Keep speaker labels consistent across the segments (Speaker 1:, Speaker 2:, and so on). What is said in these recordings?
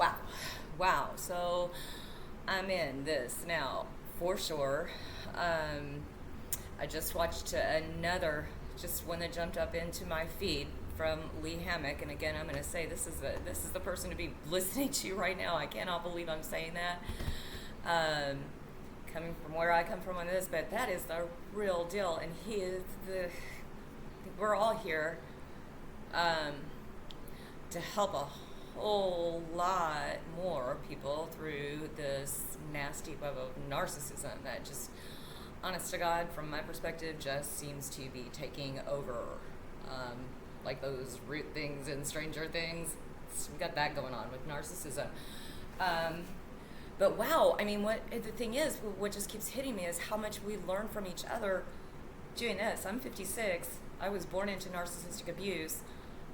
Speaker 1: Wow. Wow. So I'm in this now for sure. Um, I just watched just one that jumped up into my feed from Lee Hammock, and again, I'm going to say this is the person to be listening to right now. I cannot believe I'm saying that. Um, Coming from where I come from on this, but that is the real deal, and he is the. We're all here um, to help a whole lot more people through this nasty web of narcissism that just, honest to God, from my perspective, just seems to be taking over. Um, like those root things in Stranger Things. We got that going on with narcissism. Um, but wow, I mean, what the thing is, what just keeps hitting me is how much we learn from each other doing this. I'm 56. I was born into narcissistic abuse.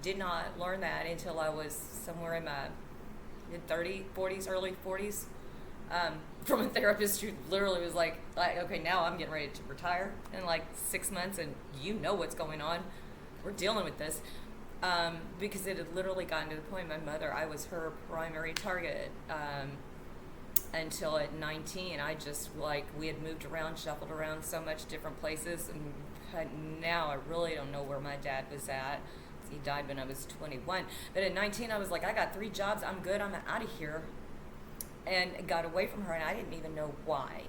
Speaker 1: Did not learn that until I was somewhere in my mid 30s, 40s, early 40s. From a therapist who literally was like, okay, now I'm getting ready to retire in like 6 months, and you know what's going on. We're dealing with this. Because it had literally gotten to the point, my mother, I was her primary target. Until at 19, I just we had moved around, shuffled around so much different places, and now I really don't know where my dad was at. He died when I was 21. But at 19, I was like, I got 3 jobs, I'm good, I'm out of here. And got away from her, and I didn't even know why.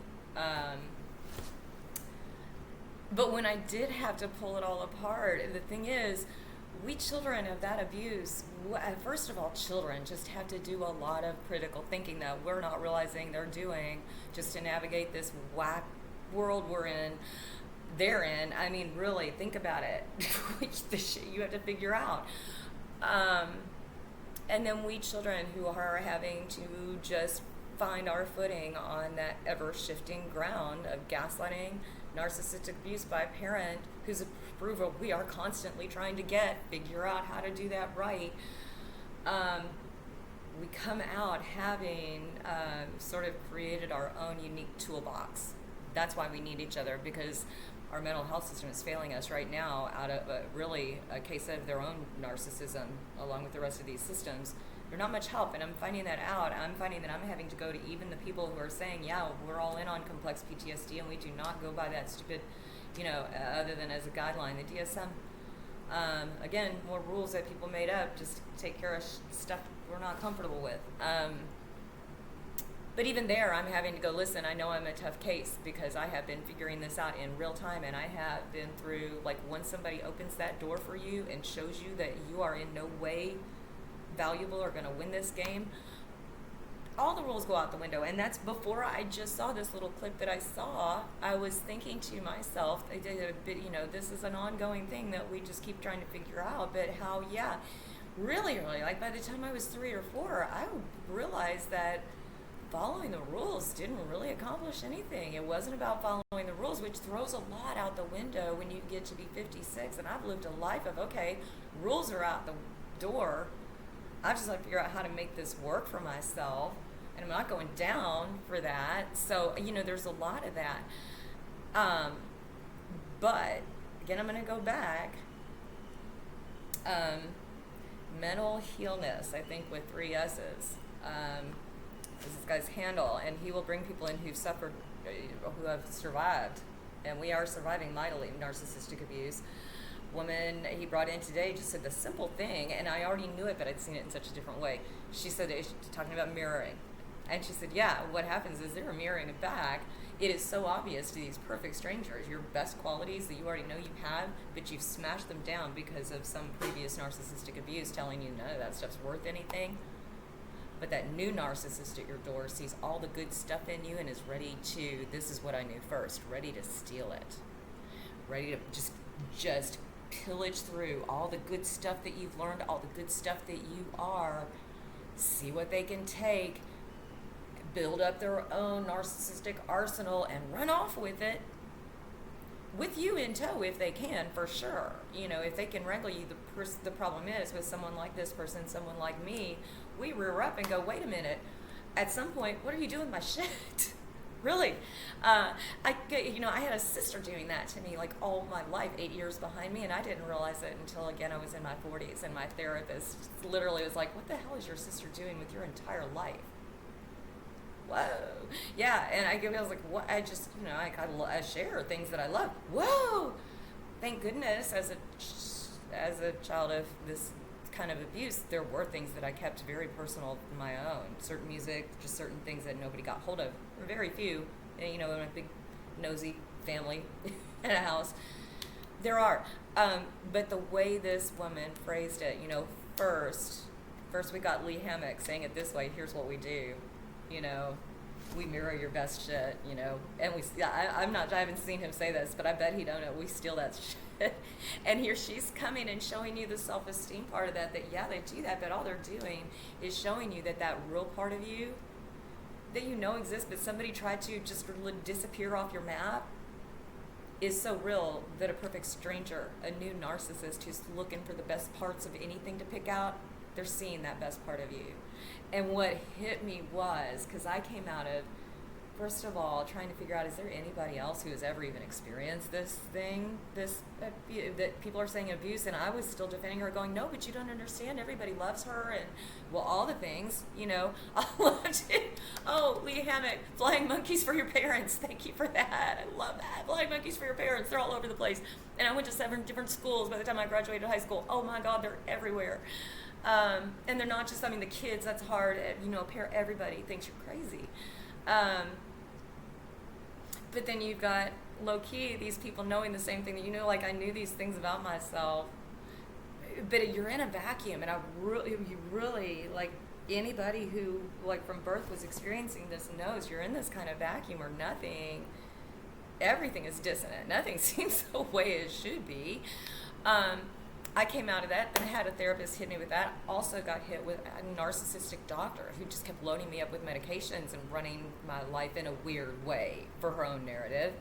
Speaker 1: But when I did have to pull it all apart, the thing is, we children of that abuse, first of all, children just have to do a lot of critical thinking that we're not realizing they're doing just to navigate this whack world they're in. I mean, really, think about it. The shit you have to figure out. And then we children who are having to just find our footing on that ever-shifting ground of gaslighting, narcissistic abuse by a parent whose approval we are constantly trying to figure out how to do that right. We come out having sort of created our own unique toolbox. That's why we need each other, because our mental health system is failing us right now out of really a case of their own narcissism, along with the rest of these systems. They're not much help, and I'm finding that out. I'm finding that I'm having to go to even the people who are saying, yeah, we're all in on complex PTSD, and we do not go by that stupid, other than as a guideline, the DSM. Again, more rules that people made up just to take care of stuff we're not comfortable with. But even there, I'm having to go, listen, I know I'm a tough case because I have been figuring this out in real time, and I have been through, once somebody opens that door for you and shows you that you are in no way valuable or going to win this game, all the rules go out the window. And that's before I just saw this little clip that I saw. I was thinking to myself, this is an ongoing thing that we just keep trying to figure out, but how, really, by the time I was 3 or 4, I realized that following the rules didn't really accomplish anything. It wasn't about following the rules, which throws a lot out the window when you get to be 56. And I've lived a life of, okay, rules are out the door. I just figure out how to make this work for myself, and I'm not going down for that. So, there's a lot of that. But again, I'm going to go back. Mental healness, I think, with 3 S's. Is this guy's handle, and he will bring people in who've suffered, who have survived, and we are surviving mightily narcissistic abuse. Woman he brought in today just said the simple thing, and I already knew it, but I'd seen it in such a different way. She said that she's talking about mirroring, and she said, what happens is they're mirroring it back. It is so obvious to these perfect strangers, your best qualities that you already know you have, but you've smashed them down because of some previous narcissistic abuse telling you none of that stuff's worth anything. But that new narcissist at your door sees all the good stuff in you and is ready to, this is what I knew first, ready to steal it. Ready to just pillage through all the good stuff that you've learned, all the good stuff that you are, see what they can take, build up their own narcissistic arsenal, and run off with it, with you in tow if they can, for sure. If they can wrangle you, the problem is with someone like this person, someone like me, we rear up and go, wait a minute, at some point, what are you doing with my shit? Really. I had a sister doing that to me like all my life, 8 years behind me, and I didn't realize it until, again, I was in my 40s, and my therapist literally was like, what the hell is your sister doing with your entire life? Whoa. Yeah, and I was like, what? I just, I share things that I love. Whoa. Thank goodness, as a child of this kind of abuse, there were things that I kept very personal of my own. Certain music, just certain things that nobody got hold of. Very few, in a big nosy family in a house. There are. But the way this woman phrased it, first we got Lee Hammock saying it this way, here's what we do, we mirror your best shit, and I haven't seen him say this, but I bet he don't know, we steal that shit. And here she's coming and showing you the self-esteem part of that yeah, they do that, but all they're doing is showing you that real part of you that exists, but somebody tried to just disappear off your map, is so real that a perfect stranger, a new narcissist who's looking for the best parts of anything to pick out, they're seeing that best part of you. And what hit me was, because I came out of, first of all, trying to figure out, is there anybody else who has ever even experienced this thing, that people are saying abuse, and I was still defending her, going, no, but you don't understand, everybody loves her, and, well, all the things, I loved it. Oh, Lee Hammock, flying monkeys for your parents, thank you for that, I love that, flying monkeys for your parents, they're all over the place, and I went to 7 different schools by the time I graduated high school, oh my God, they're everywhere. And they're not just, the kids, that's hard, everybody thinks you're crazy. But then you've got, low-key, these people knowing the same thing that like I knew these things about myself, but you're in a vacuum, and you really, like, anybody who, like, from birth was experiencing this knows you're in this kind of vacuum where everything is dissonant, nothing seems the way it should be. I came out of that, and I had a therapist hit me with that. Also got hit with a narcissistic doctor who just kept loading me up with medications and running my life in a weird way for her own narrative.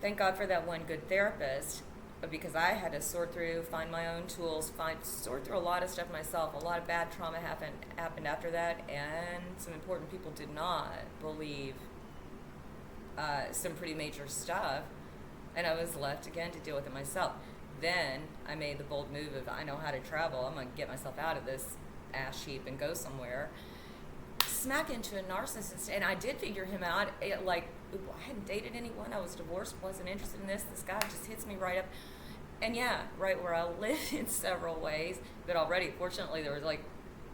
Speaker 1: Thank God for that one good therapist, because I had to sort through, find my own tools, sort through a lot of stuff myself. A lot of bad trauma happened after that, and some important people did not believe some pretty major stuff. And I was left again to deal with it myself. Then I made the bold move of, I know how to travel. I'm going to get myself out of this ash heap and go somewhere. Smack into a narcissist. And I did figure him out. I hadn't dated anyone. I was divorced, wasn't interested in this. This guy just hits me right up. And yeah, right where I live in several ways. But already, fortunately, there was like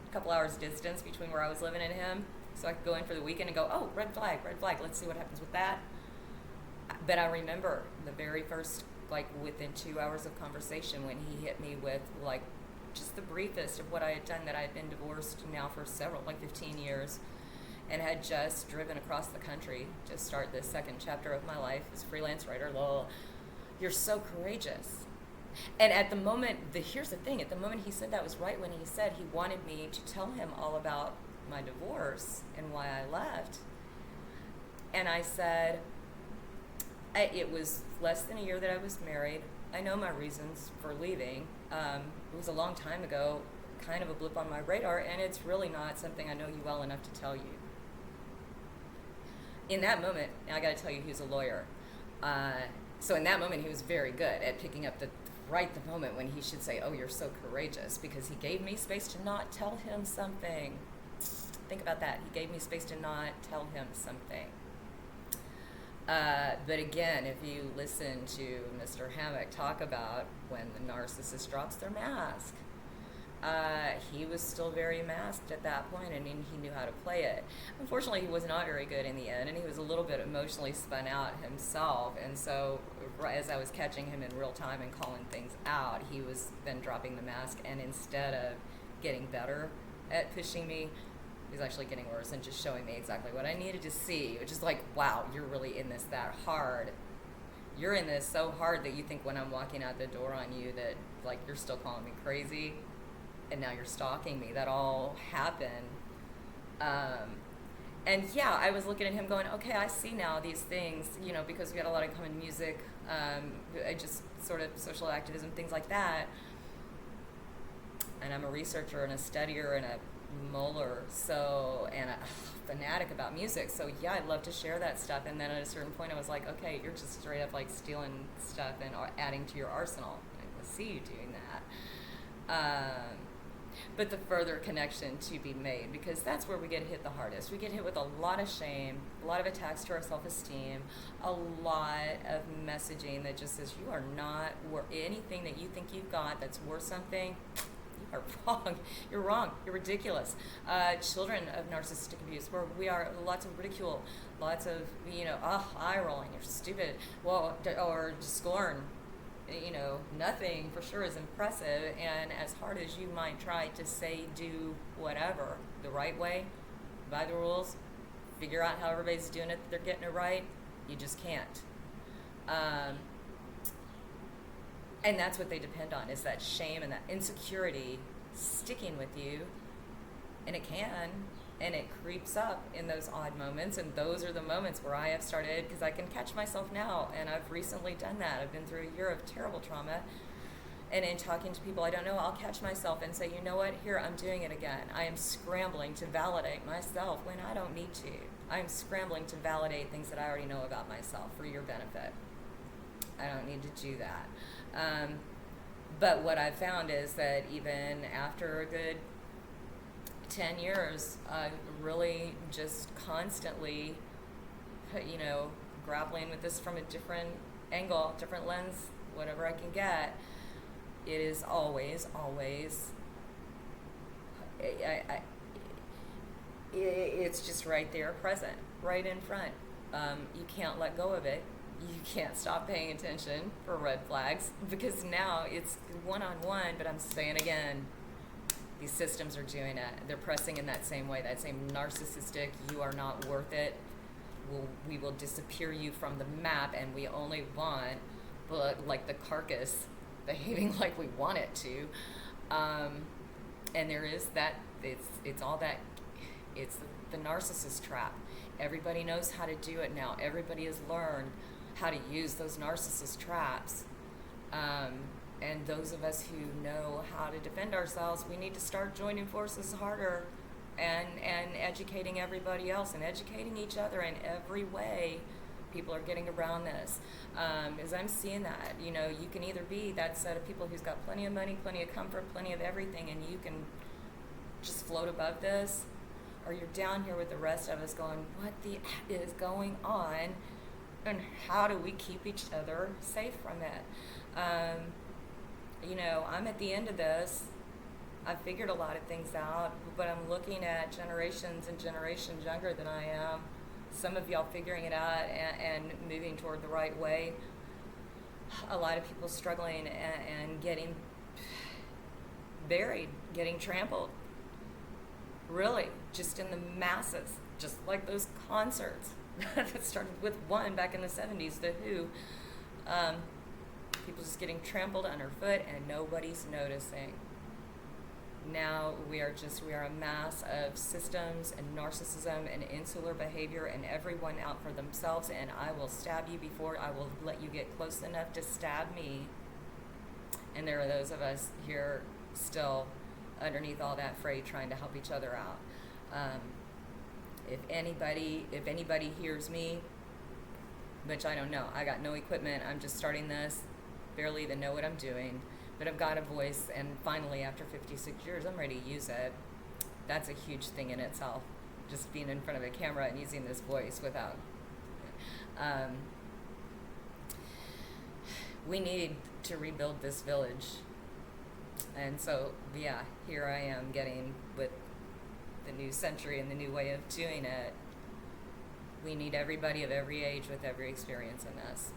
Speaker 1: a couple hours distance between where I was living and him. So I could go in for the weekend and go, oh, red flag. Let's see what happens with that. But I remember the very first, within 2 hours of conversation, when he hit me with, just the briefest of what I had done, that I had been divorced now for 15 years, and had just driven across the country to start this second chapter of my life as a freelance writer. You're so courageous. And at the moment, here's the thing, at the moment he said that was right when he said he wanted me to tell him all about my divorce and why I left. And I said, it was less than a year that I was married. I know my reasons for leaving. It was a long time ago, kind of a blip on my radar, and it's really not something I know you well enough to tell you. In that moment, I got to tell you, he was a lawyer. So in that moment, he was very good at picking up the moment when he should say, oh, you're so courageous, because he gave me space to not tell him something. Think about that. He gave me space to not tell him something. But again, if you listen to Mr. Hammock talk about when the narcissist drops their mask, he was still very masked at that point, and he knew how to play it. Unfortunately, he was not very good in the end, and he was a little bit emotionally spun out himself, and so as I was catching him in real time and calling things out, he was then dropping the mask, and instead of getting better at pushing me, he was actually getting worse and just showing me exactly what I needed to see, which is wow, you're really in this that hard. You're in this so hard that you think when I'm walking out the door on you that, you're still calling me crazy, and now you're stalking me. That all happened. And yeah, I was looking at him going, okay, I see now these things, because we had a lot of common music, just sort of social activism, things like that. And I'm a researcher and a studier and a molar, so, and a fanatic about music. So yeah, I love to share that stuff. And then at a certain point, I was like, okay, you're just straight up like stealing stuff and adding to your arsenal. I see you doing that. But the further connection to be made, because that's where we get hit the hardest. We get hit with a lot of shame, a lot of attacks to our self-esteem, a lot of messaging that just says you are not worth anything that you think you've got that's worth something. You are wrong. You're wrong. You're ridiculous. Children of narcissistic abuse, where we are lots of ridicule, lots of eye rolling. You're stupid. Well, or scorn. Nothing for sure is impressive, and as hard as you might try to say, do whatever the right way, by the rules, figure out how everybody's doing it, they're getting it right, you just can't. And that's what they depend on, is that shame and that insecurity sticking with you, and it can, and it creeps up in those odd moments, and those are the moments where I have started, because I can catch myself now, and I've recently done that. I've been through a year of terrible trauma, and in talking to people I don't know, I'll catch myself and say, you know what, here, I'm doing it again. I am scrambling to validate myself when I don't need to. I'm scrambling to validate things that I already know about myself for your benefit. I don't need to do that. But what I've found is that even after a good 10 years, really just constantly, grappling with this from a different angle, different lens, whatever I can get, it is always, it's just right there, present, right in front. You can't let go of it. You can't stop paying attention for red flags, because now it's one-on-one, but I'm saying again, these systems are doing it. They're pressing in that same way, that same narcissistic, you are not worth it. We will disappear you from the map, and we only want, like the carcass behaving like we want it to. And there is that, it's all that, it's the narcissist trap. Everybody knows how to do it now. Everybody has learned how to use those narcissist traps. And those of us who know how to defend ourselves, we need to start joining forces harder and educating everybody else and educating each other in every way people are getting around this. As I'm seeing that, you can either be that set of people who's got plenty of money, plenty of comfort, plenty of everything, and you can just float above this, or you're down here with the rest of us going, what the is going on, and how do we keep each other safe from it? I'm at the end of this. I've figured a lot of things out, but I'm looking at generations and generations younger than I am. Some of y'all figuring it out and moving toward the right way. A lot of people struggling and getting buried, getting trampled. Really, just in the masses, just like those concerts that started with one back in the 70s, The Who. People just getting trampled underfoot and nobody's noticing. Now we are a mass of systems and narcissism and insular behavior, and everyone out for themselves, and I will stab you before I will let you get close enough to stab me. And there are those of us here still underneath all that freight trying to help each other out. If anybody hears me, which I don't know, I got no equipment, I'm just starting this, barely even know what I'm doing, but I've got a voice, and finally after 56 years I'm ready to use it. That's a huge thing in itself, just being in front of a camera and using this voice without we need to rebuild this village. And so yeah, here I am getting with the new century and the new way of doing it. We need everybody of every age with every experience in this.